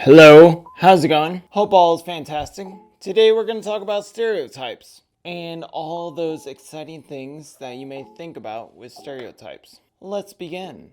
Hello, how's it going? Hope all is fantastic. Today we're going to talk about stereotypes and all those exciting things that you may think about with stereotypes. Let's begin.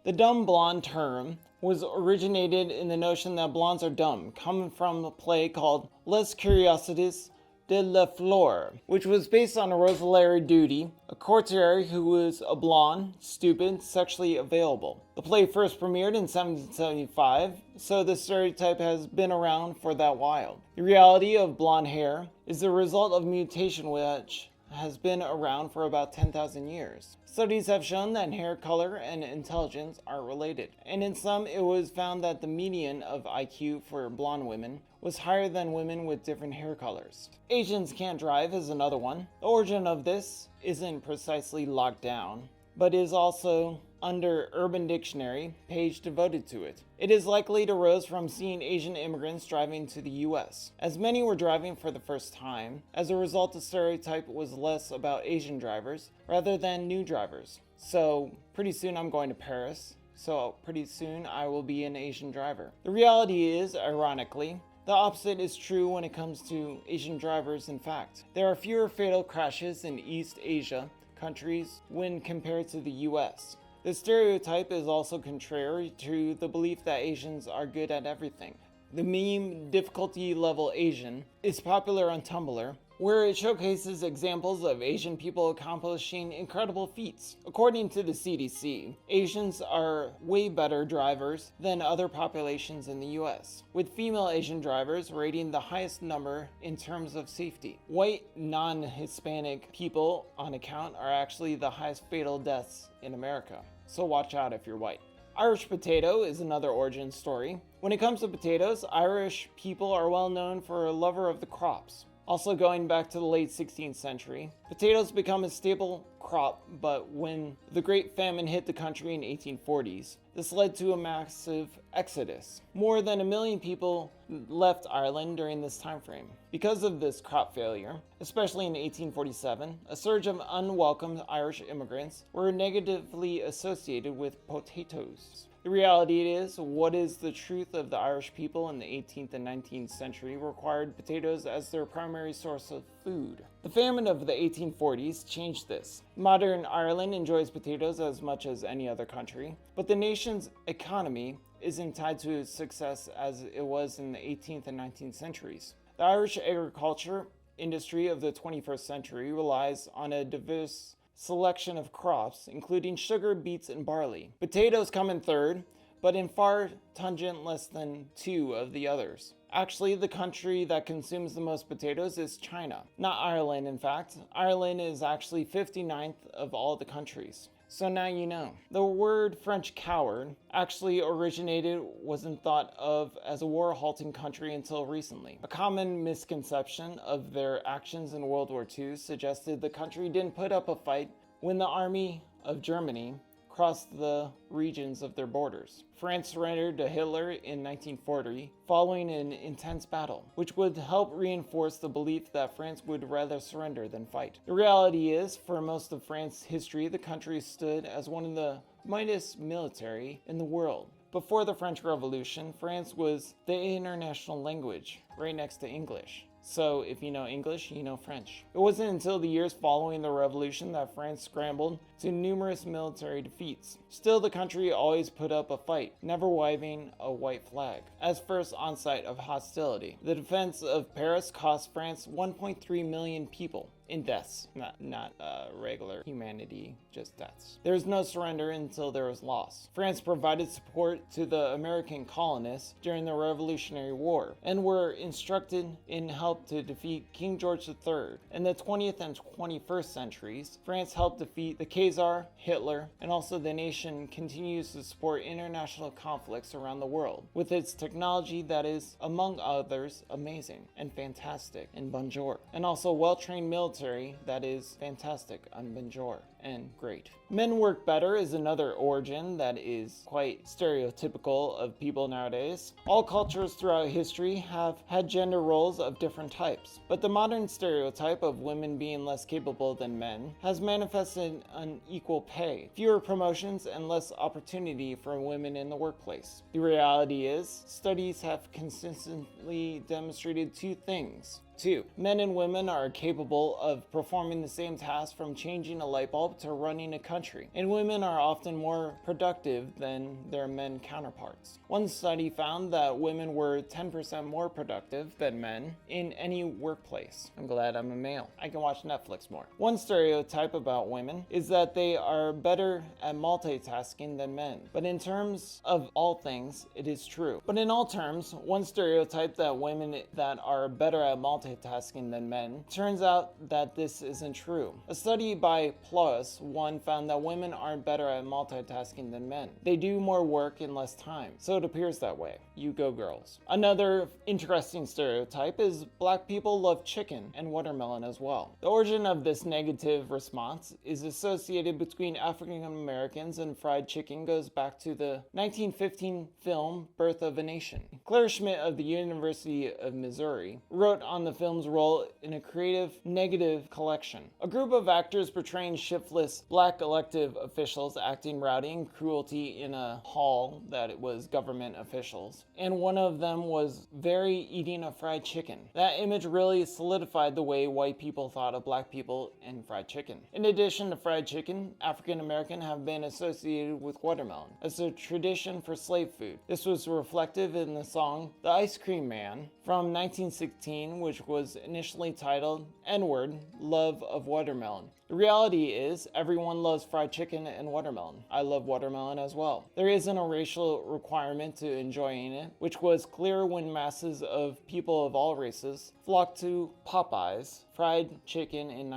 The dumb blonde term was originated in the notion that blondes are dumb, coming from a play called Les Curiosités de la Fleur, which was based on a Rosemary Duty, a courtier who was a blonde, stupid, sexually available. The play first premiered in 1775, so the stereotype has been around for that while. The reality of blonde hair is the result of mutation which has been around for about 10,000 years. Studies have shown that hair color and intelligence are related, and in some it was found that the median of IQ for blonde women was higher than women with different hair colors. Asians can't drive is another one. The origin of this isn't precisely locked down, but is also under Urban Dictionary page devoted to it. It is likely it arose from seeing Asian immigrants driving to the US, as many were driving for the first time. As a result, the stereotype was less about Asian drivers rather than new drivers. So pretty soon I'm going to Paris, so pretty soon I will be an Asian driver. The reality is, ironically, the opposite is true when it comes to Asian drivers. In fact, there are fewer fatal crashes in East Asia countries when compared to the US. The stereotype is also contrary to the belief that Asians are good at everything. The meme difficulty level Asian is popular on Tumblr, where it showcases examples of Asian people accomplishing incredible feats. According to the CDC, Asians are way better drivers than other populations in the US, with female Asian drivers rating the highest number in terms of safety. White, non-Hispanic people on account are actually the highest fatal deaths in America, so watch out if you're white. Irish potato is another origin story. When it comes to potatoes, Irish people are well known for a lover of the crops. Also going back to the late 16th century, potatoes become a staple crop, but when the Great Famine hit the country in 1840s, this led to a massive exodus. More than 1 million people left Ireland during this time frame. Because of this crop failure, especially in 1847, a surge of unwelcome Irish immigrants were negatively associated with potatoes. The reality is, what is the truth of the Irish people in the 18th and 19th century required potatoes as their primary source of food. The famine of the 1840s changed this. Modern Ireland enjoys potatoes as much as any other country, but the nation's economy isn't tied to its success as it was in the 18th and 19th centuries. The Irish agriculture industry of the 21st century relies on a diverse selection of crops, including sugar, beets, and barley. Potatoes come in third, but in far tangent less than 2 of the others. Actually, the country that consumes the most potatoes is China. Not Ireland, in fact. Ireland is actually 59th of all the countries. So now you know. The word French coward actually wasn't thought of as a war-halting country until recently. A common misconception of their actions in World War II suggested the country didn't put up a fight when the army of Germany crossed the regions of their borders. France surrendered to Hitler in 1940 following an intense battle, which would help reinforce the belief that France would rather surrender than fight. The reality is, for most of France's history, the country stood as one of the mightiest military in the world. Before the French Revolution, France was the international language, right next to English. So if you know English, you know French. It wasn't until the years following the revolution that France scrambled to numerous military defeats. Still, the country always put up a fight, never waving a white flag, as first onset of hostility. The defense of Paris cost France 1.3 million people in deaths, not regular humanity, just deaths. There was no surrender until there was loss. France provided support to the American colonists during the Revolutionary War and were instructed in help to defeat King George III. In the 20th and 21st centuries, France helped defeat the Kaiser, Hitler, and also the nation continues to support international conflicts around the world with its technology that is, among others, amazing and fantastic and bonjour, and also well-trained military military that is fantastic on Benjor and great. Men work better is another origin that is quite stereotypical of people nowadays. All cultures throughout history have had gender roles of different types, but the modern stereotype of women being less capable than men has manifested unequal pay, fewer promotions, and less opportunity for women in the workplace. The reality is, studies have consistently demonstrated two things. 2. Men and women are capable of performing the same task, from changing a light bulb to running a country, and women are often more productive than their men counterparts. One study found that women were 10% more productive than men in any workplace. I'm glad I'm a male. I can watch Netflix more. One stereotype about women is that they are better at multitasking than men, but in terms of all things, it is true. But in all terms, one stereotype that women that are better at multitasking than men, turns out that this isn't true. A study by PLOS One found that women aren't better at multitasking than men. They do more work in less time, so it appears that way. You go girls. Another interesting stereotype is black people love chicken and watermelon as well. The origin of this negative response is associated between African Americans and fried chicken goes back to the 1915 film Birth of a Nation. Claire Schmidt of the University of Missouri wrote on the film's role in a creative negative collection. A group of actors portraying shiftless black elected officials acting rowdy and cruelty in a hall that it was government officials, and one of them was very eating a fried chicken. That image really solidified the way white people thought of black people and fried chicken. In addition to fried chicken, African American have been associated with watermelon as a tradition for slave food. This was reflective in the song The Ice Cream Man from 1916, which was initially titled N-Word, Love of Watermelon. The reality is, everyone loves fried chicken and watermelon. I love watermelon as well. There isn't a racial requirement to enjoying it, which was clear when masses of people of all races flocked to Popeyes fried chicken in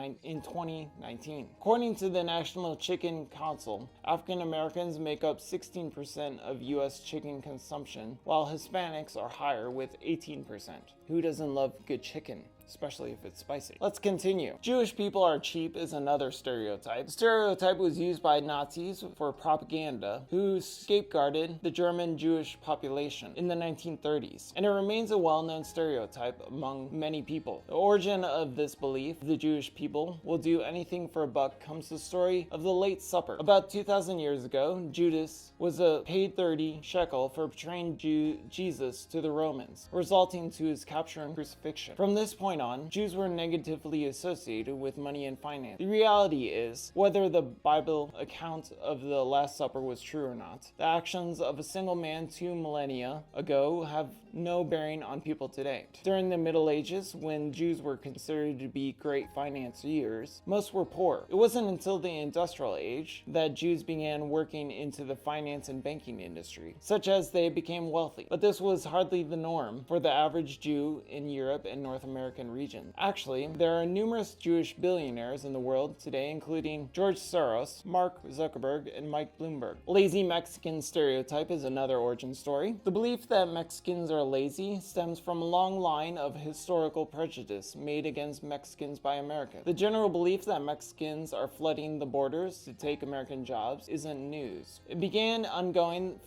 2019. According to the National Chicken Council, African Americans make up 16% of U.S. chicken consumption, while Hispanics are higher with 18%. Who doesn't love good chicken? Especially if it's spicy. Let's continue. Jewish people are cheap is another stereotype. The stereotype was used by Nazis for propaganda, who scapegoated the German Jewish population in the 1930s, and it remains a well-known stereotype among many people. The origin of this belief, the Jewish people will do anything for a buck, comes the story of the Late Supper. About 2,000 years ago, Judas was paid 30 shekel for betraying Jesus to the Romans, resulting to his capture and crucifixion. From this point on, Jews were negatively associated with money and finance. The reality is, whether the Bible account of the Last Supper was true or not, the actions of a single man 2 millennia ago have no bearing on people today. During the Middle Ages, when Jews were considered to be great financiers, most were poor. It wasn't until the Industrial Age that Jews began working into the finance and banking industry, such as they became wealthy. But this was hardly the norm for the average Jew in Europe and North American region. Actually, there are numerous Jewish billionaires in the world today, including George Soros, Mark Zuckerberg, and Mike Bloomberg. Lazy Mexican stereotype is another origin story. The belief that Mexicans are lazy stems from a long line of historical prejudice made against Mexicans by America. The general belief that Mexicans are flooding the borders to take American jobs isn't news. It's been ongoing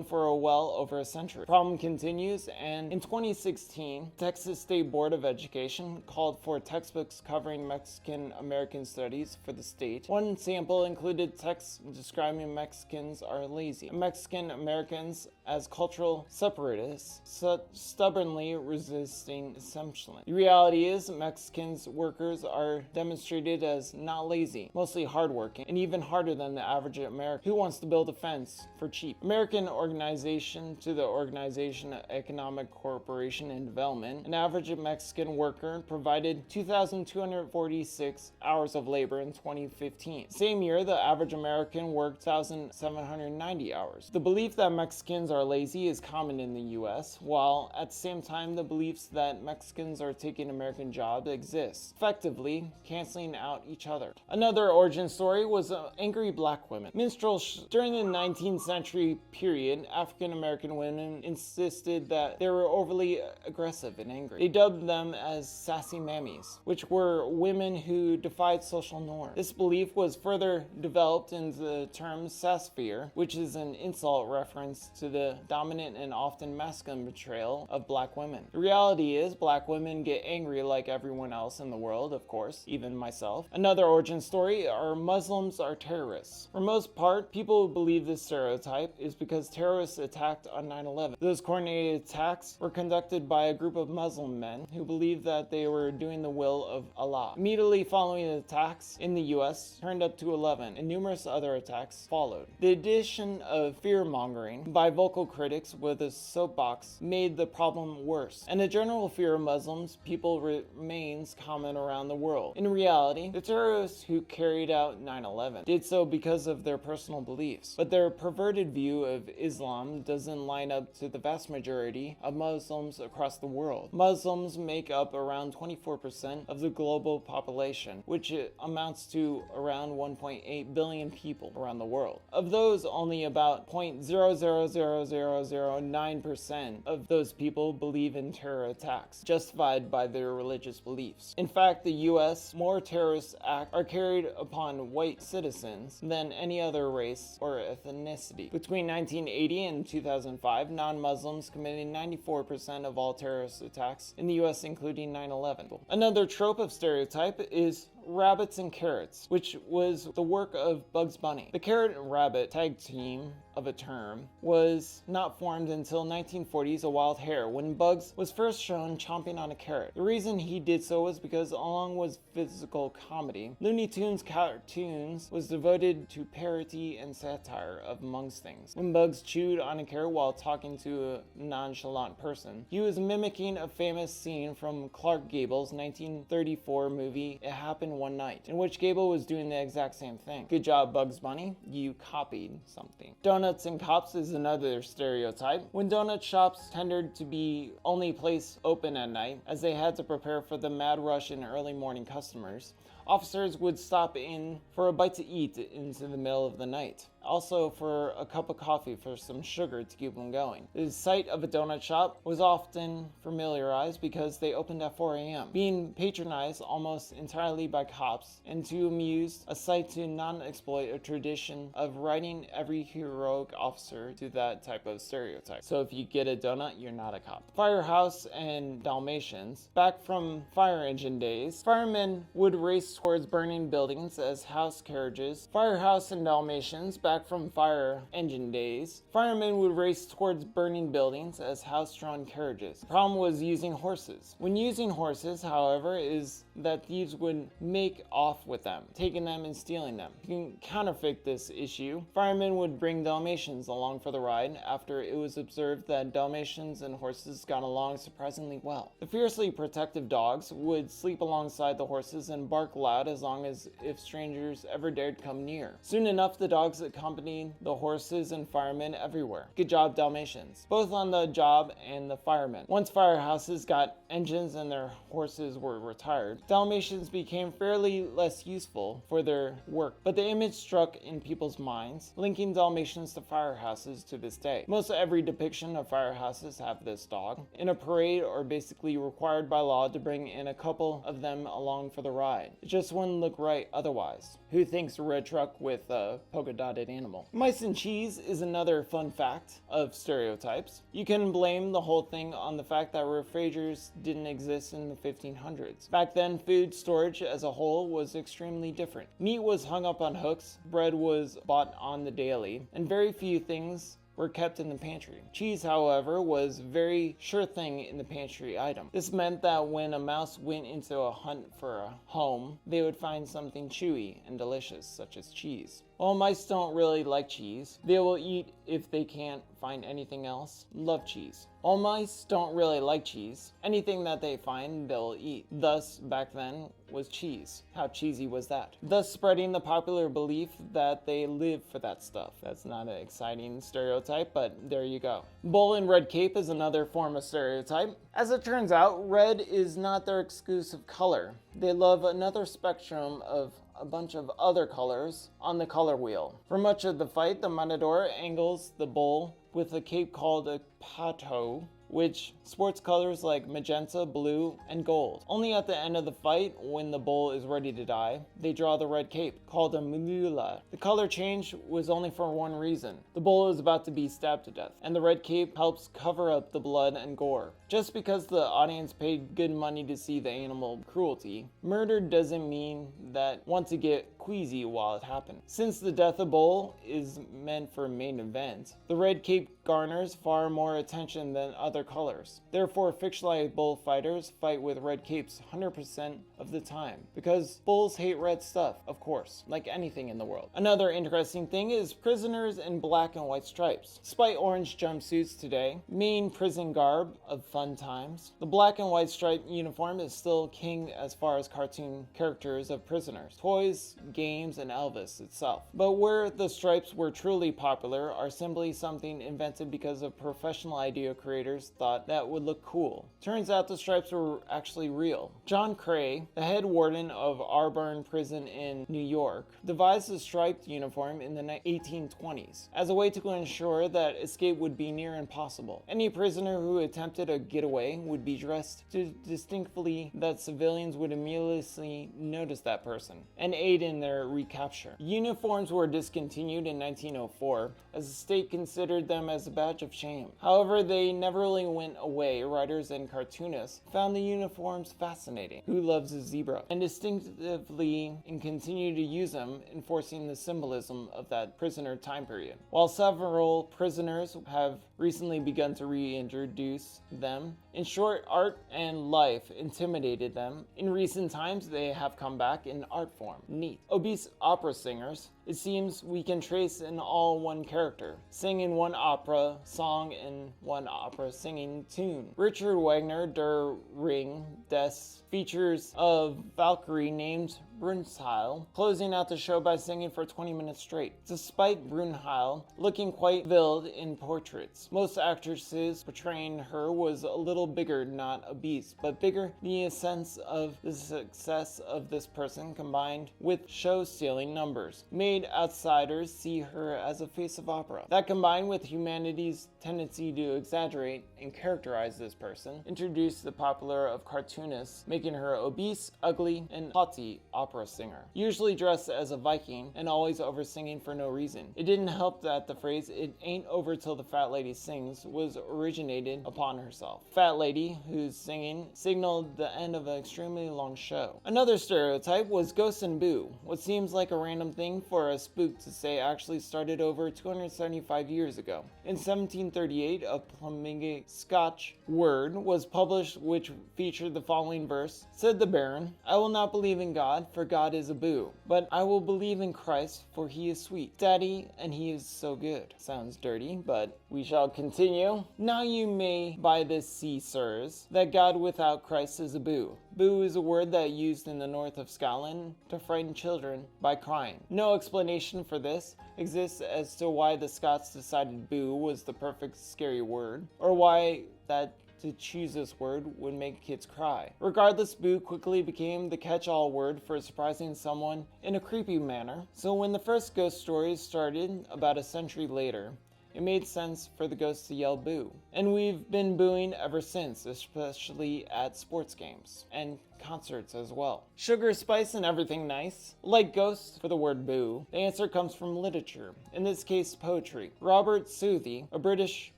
for well over a century. The problem continues, and in 2016, Texas State Board of Education called for textbooks covering Mexican American studies for the state. One sample included texts describing Mexicans are lazy, Mexican Americans as cultural separatists, stubbornly resisting assimilation. The reality is, Mexicans workers are demonstrated as not lazy, mostly hardworking, and even harder than the average American who wants to build a fence for cheap. American Organization to the Organization of Economic Cooperation and Development, an average Mexican worker provided 2,246 hours of labor in 2015. Same year, the average American worked 1,790 hours. The belief that Mexicans are lazy is common in the US, while at the same time the beliefs that Mexicans are taking American jobs exist, effectively canceling out each other. Another origin story was angry black women. Minstrels. During the 19th century period, African American women insisted that they were overly aggressive and angry. angry. They dubbed them as sassy mammies, which were women who defied social norms. This belief was further developed into the term sassphere, which is an insult reference to the dominant and often masculine portrayal of black women. The reality is, black women get angry like everyone else in the world, of course, even myself. Another origin story are Muslims are terrorists. For most part, people who believe this stereotype is because terrorists attacked on 9/11. Those coordinated attacks were conducted by a group of Muslim men who believed that they were doing the will of Allah. Immediately following the attacks in the US turned up to 11, and numerous other attacks followed. The addition of fear-mongering by vocal critics with a soapbox made the problem worse, and the general fear of Muslims people remains common around the world. In reality, the terrorists who carried out 9/11 did so because of their personal beliefs, but their perverted view of Islam doesn't line up to the vast majority of Muslims across the world. Muslims make up around 24% of the global population, which amounts to around 1.8 billion people around the world. Of those, only about 0.00009% of those people believe in terror attacks, justified by their religious beliefs. In fact, the US, more terrorist acts are carried upon white citizens than any other race or ethnicity. Between 1980 and 2005, non-Muslims committed 94% of all terrorist attacks in the US, including 9/11. Another trope of stereotype is rabbits and carrots, which was the work of Bugs Bunny. The carrot and rabbit tag team of a term was not formed until 1940s A Wild Hare, when Bugs was first shown chomping on a carrot. The reason he did so was because, along with physical comedy, Looney Tunes cartoons was devoted to parody and satire of amongst things. When Bugs chewed on a carrot while talking to a nonchalant person, he was mimicking a famous scene from Clark Gable's 1934 movie It Happened One Night, in which Gable was doing the exact same thing. Good job, Bugs Bunny. You copied something. Donuts and cops is another stereotype. When donut shops tended to be only place open at night, as they had to prepare for the mad rush in early morning customers, officers would stop in for a bite to eat into the middle of the night. Also for a cup of coffee for some sugar to keep them going. The sight of a donut shop was often familiarized because they opened at 4 a.m., being patronized almost entirely by cops, and to amuse, a sight to non-exploit a tradition of writing every heroic officer to that type of stereotype. So if you get a donut, you're not a cop. Firehouse and Dalmatians. Back from fire engine days, firemen would race towards burning buildings as house carriages. Firehouse and Dalmatians. Back from fire engine days, firemen would race towards burning buildings as house-drawn carriages. The problem was using horses. When using horses, however, is that thieves would make off with them, taking them and stealing them. To counterfeit this issue, firemen would bring Dalmatians along for the ride after it was observed that Dalmatians and horses got along surprisingly well. The fiercely protective dogs would sleep alongside the horses and bark loud as long as if strangers ever dared come near. Soon enough, the dogs accompanied the horses and firemen everywhere. Good job, Dalmatians. Both on the job and the firemen. Once firehouses got engines and their horses were retired, Dalmatians became fairly less useful for their work, but the image struck in people's minds, linking Dalmatians to firehouses to this day. Most every depiction of firehouses have this dog in a parade, or basically required by law to bring in a couple of them along for the ride. It just wouldn't look right otherwise. Who thinks a red truck with a polka-dotted animal? Mice and cheese is another fun fact of stereotypes. You can blame the whole thing on the fact that refrigerators didn't exist in the 1500s. Back then, food storage as a whole was extremely different. Meat was hung up on hooks, bread was bought on the daily, and very few things were kept in the pantry. Cheese, however, was a very sure thing in the pantry item. This meant that when a mouse went into a hunt for a home, they would find something chewy and delicious, such as cheese. While mice don't really like cheese, they will eat if they can't find anything else. Love cheese. While mice don't really like cheese, anything that they find, they'll eat. Thus, back then, was cheese. How cheesy was that? Thus spreading the popular belief that they live for that stuff. That's not an exciting stereotype, but there you go. Bull in red cape is another form of stereotype. As it turns out, red is not their exclusive color. They love another spectrum of a bunch of other colors on the color wheel. For much of the fight, the matador angles the bull with a cape called a pato, which sports colors like magenta, blue, and gold. Only at the end of the fight, when the bull is ready to die, they draw the red cape, called a mulula. The color change was only for one reason. The bull is about to be stabbed to death, and the red cape helps cover up the blood and gore. Just because the audience paid good money to see the animal cruelty, murder doesn't mean that want to get queasy while it happened. Since the death of bull is meant for a main event, the red cape garners far more attention than other colors. Therefore, fictionalized bullfighters fight with red capes 100% of the time, because bulls hate red stuff, of course, like anything in the world. Another interesting thing is prisoners in black and white stripes. Despite orange jumpsuits today, main prison garb of fun times, the black and white striped uniform is still king as far as cartoon characters of prisoners, toys, games, and Elvis itself. But where the stripes were truly popular are simply something invented because of professional idea creators thought that would look cool. Turns out the stripes were actually real. John Cray, the head warden of Auburn Prison in New York, devised a striped uniform in the 1820s as a way to ensure that escape would be near impossible. Any prisoner who attempted a getaway would be dressed to distinctly that civilians would immediately notice that person and aid in their recapture. Uniforms were discontinued in 1904 as the state considered them as a badge of shame. However, they never really went away. Writers and cartoonists found the uniforms fascinating. Who loves a zebra? And distinctively and continue to use them, enforcing the symbolism of that prisoner time period. While several prisoners have recently begun to reintroduce them, in short, art and life intimidated them. In recent times, they have come back in art form. Neat. Obese opera singers, it seems we can trace in all one character, sing in one opera song in one opera singing tune. Richard Wagner der Ring des features of Valkyrie named Brunhilde, closing out the show by singing for 20 minutes straight. Despite Brunhilde looking quite veiled in portraits, most actresses portraying her was a little bigger, not obese, but bigger in the sense of the success of this person combined with show-stealing numbers made outsiders see her as a face of opera. That combined with humanity's tendency to exaggerate and characterize this person introduced the popular of cartoonists, making her obese, ugly, and haughty opera singer, usually dressed as a Viking and always over singing for no reason. It didn't help that the phrase "it ain't over till the fat lady sings" was originated upon herself. Fat lady whose singing signaled the end of an extremely long show. Another stereotype was ghost and boo. What seems like a random thing for a spook to say actually started over 275 years ago. In 1738, a Flamingate Scotch word was published which featured the following verse. Said the Baron, "I will not believe in God, for God is a boo, but I will believe in Christ, for he is sweet. Daddy, and he is so good." Sounds dirty, but we shall continue. Now you may by this see, sirs, that God without Christ is a boo. Boo is a word that used in the north of Scotland to frighten children by crying. No explanation for this exists as to why the Scots decided boo was the perfect scary word, or why that to choose this word would make kids cry. Regardless, boo quickly became the catch-all word for surprising someone in a creepy manner. So when the first ghost stories started about a century later, it made sense for the ghosts to yell boo. And we've been booing ever since, especially at sports games and concerts as well. Sugar, spice, and everything nice? Like ghosts for the word boo, the answer comes from literature, in this case poetry. Robert Southey, a British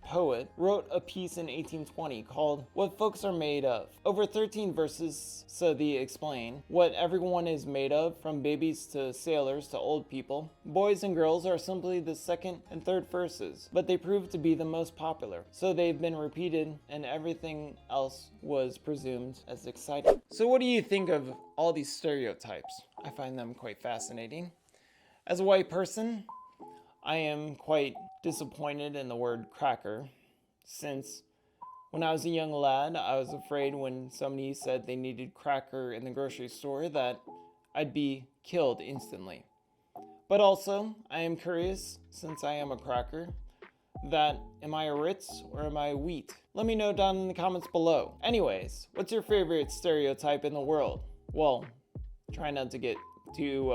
poet, wrote a piece in 1820 called What Folks Are Made Of. Over 13 verses, Southey explained, what everyone is made of, from babies to sailors to old people. Boys and girls are simply the second and third verses, but they proved to be the most popular, so they've been repeated and everything else was presumed as exciting. So what do you think of all these stereotypes? I find them quite fascinating. As a white person, I am quite disappointed in the word cracker, since when I was a young lad, I was afraid when somebody said they needed cracker in the grocery store that I'd be killed instantly. But also, I am curious, since I am a cracker, that am I a Ritz or am I wheat? Let me know down in the comments below. Anyways, what's your favorite stereotype in the world? Well, try not to get too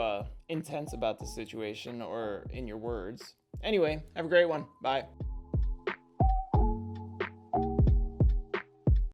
intense about the situation or in your words. Anyway, have a great one. Bye.